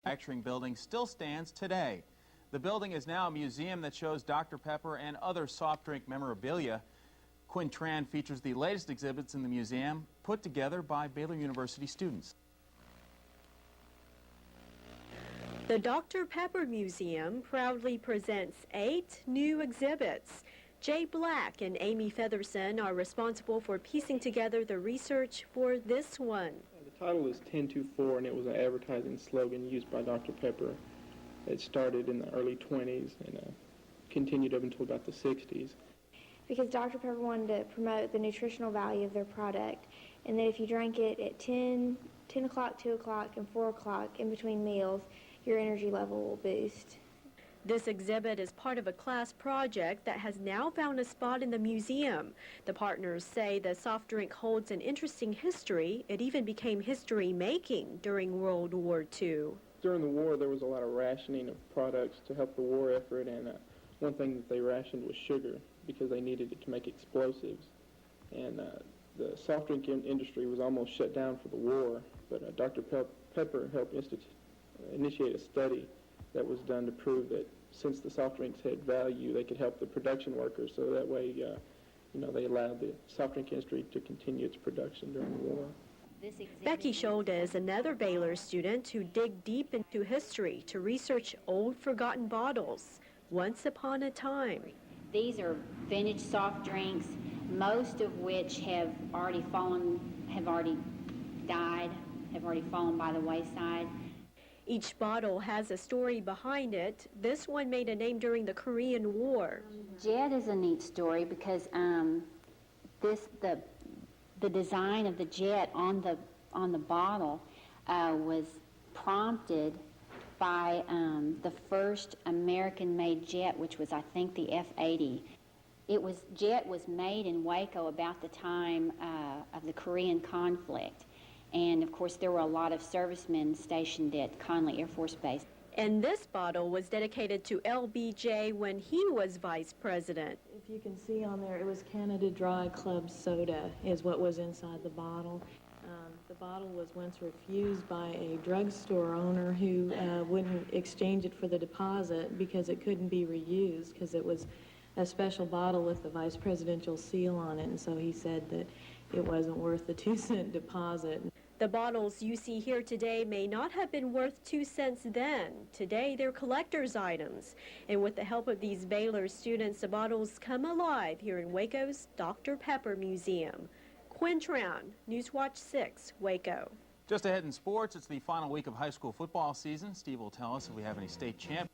manufacturing building still stands today. The building is now a museum that shows Dr. Pepper and other soft drink memorabilia. Quinn Tran features the latest exhibits in the museum put together by Baylor University students. The Dr. Pepper Museum proudly presents 8 new exhibits. Jay Black and Amy Featherson are responsible for piecing together the research for this one. The title is 1024, and it was an advertising slogan used by Dr. Pepper. It started in the early 20s and continued up until about the 60s. Because Dr. Pepper wanted to promote the nutritional value of their product, and that if you drank it at 10 o'clock, 2 o'clock, and 4 o'clock in between meals, your energy level will boost. This exhibit is part of a class project that has now found a spot in the museum. The partners say the soft drink holds an interesting history. It even became history-making during World War II. During the war, there was a lot of rationing of products to help the war effort, and one thing that they rationed was sugar because they needed it to make explosives. And the soft drink industry was almost shut down for the war, but Dr. Pepper helped initiate a study that was done to prove that since the soft drinks had value, they could help the production workers, so that way they allowed the soft drink industry to continue its production during the war. Becky Scholda is another Baylor student who dig deep into history to research old forgotten bottles. Once upon a time. These are vintage soft drinks, most of which have already died, have already fallen by the wayside. Each bottle has a story behind it. This one made a name during the Korean War. Jet is a neat story because the design of the jet on the bottle was prompted by the first American-made jet, which was, I think, the F-80. Jet was made in Waco about the time of the Korean conflict. And, of course, there were a lot of servicemen stationed at Conley Air Force Base. And this bottle was dedicated to LBJ when he was vice president. If you can see on there, it was Canada Dry Club soda is what was inside the bottle. The bottle was once refused by a drugstore owner who wouldn't exchange it for the deposit because it couldn't be reused because it was a special bottle with the vice presidential seal on it, and so he said that it wasn't worth the 2-cent deposit. The bottles you see here today may not have been worth 2 cents then. Today, they're collector's items. And with the help of these Baylor students, the bottles come alive here in Waco's Dr. Pepper Museum. Quinn Tran, Newswatch 6, Waco. Just ahead in sports, it's the final week of high school football season. Steve will tell us if we have any state champions.